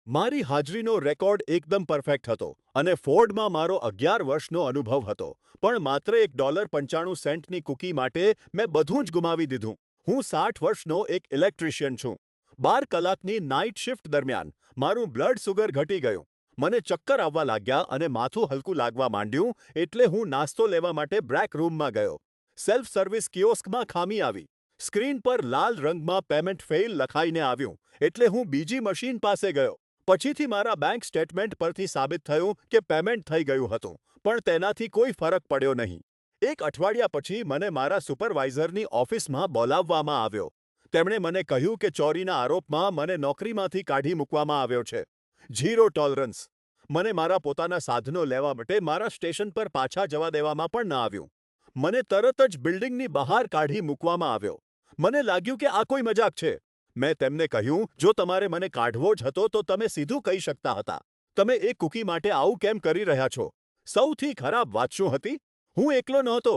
મારી હાજરીનો રેકોર્ડ એકદમ પરફેક્ટ હતો અને ફોર્ડમાં મારો 11 વર્ષનો અનુભવ હતો, પણ માત્ર $1.95ની કૂકી માટે મેં બધું જ ગુમાવી દીધું. હું 60 વર્ષનો એક ઇલેક્ટ્રિશિયન છું. 12 કલાકની નાઇટ શિફ્ટ દરમિયાન મારું બ્લડ સુગર ઘટી ગયું. મને ચક્કર આવવા લાગ્યા અને માથું હલકું લાગવા માંડ્યું એટલે હું નાસ્તો લેવા માટે બ્રેક રૂમમાં ગયો. સેલ્ફ સર્વિસ કિયોસ્કમાં ખામી આવી. સ્ક્રીન પર લાલ રંગમાં પેમેન્ટ ફેઇલ લખાઈને આવ્યું એટલે હું બીજી મશીન પાસે ગયો. પછીથી મારા બેંક સ્ટેટમેન્ટ પરથી સાબિત થયું કે પેમેન્ટ થઈ ગયું હતું, પણ તેનાથી કોઈ ફરક પડ્યો નહીં. એક અઠવાડિયા પછી મને મારા સુપરવાઇઝરની ઓફિસમાં બોલાવવામાં આવ્યો. તેમણે મને કહ્યું કે ચોરીના આરોપમાં મને નોકરીમાંથી કાઢી મૂકવામાં આવ્યો છે. Zero tolerance. મને મારા પોતાના સાધનો લેવા માટે મારા સ્ટેશન પર પાછા જવા દેવામાં પણ ન આવ્યું. મને તરત જ બિલ્ડિંગની બહાર કાઢી મૂકવામાં આવ્યો. મને લાગ્યું કે આ કોઈ મજાક છે. મેં તેમને કહ્યું, જો તમારે મને કાઢવો જ હતો તો તમે સીધું કહી શકતા હતા. તમે એક કૂકી માટે આવું કેમ કરી રહ્યા છો? સૌથી ખરાબ વાત શું હતી? હું એકલો નહોતો.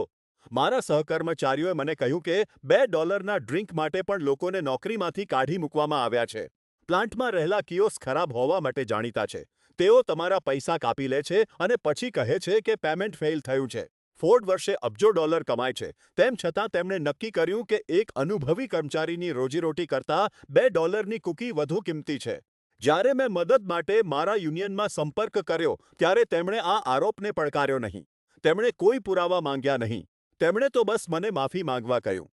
મારા સહકર્મચારીઓએ મને કહ્યું કે $2ના ડ્રિંક માટે પણ લોકોને નોકરીમાંથી કાઢી મૂકવામાં આવ્યા છે. પ્લાન્ટમાં રહેલા કિયોસ્ક ખરાબ હોવા માટે જાણીતા છે. તેઓ તમારા પૈસા કાપી લે છે અને પછી કહે છે કે પેમેન્ટ ફેઇલ થયું છે. ફોર્ડ વર્ષે અબજો ડોલર કમાય છે, તેમ છતાં તેમણે નક્કી કર્યું કે એક અનુભવી કર્મચારીની રોજીરોટી કરતાં $2ની કૂકી વધુ કિંમતી છે. જ્યારે મેં મદદ માટે મારા યુનિયનમાં સંપર્ક કર્યો ત્યારે તેમણે આ આરોપને પડકાર્યો નહીં. તેમણે કોઈ પુરાવા માંગ્યા નહીં. તેમણે તો બસ મને માફી માંગવા કહ્યું.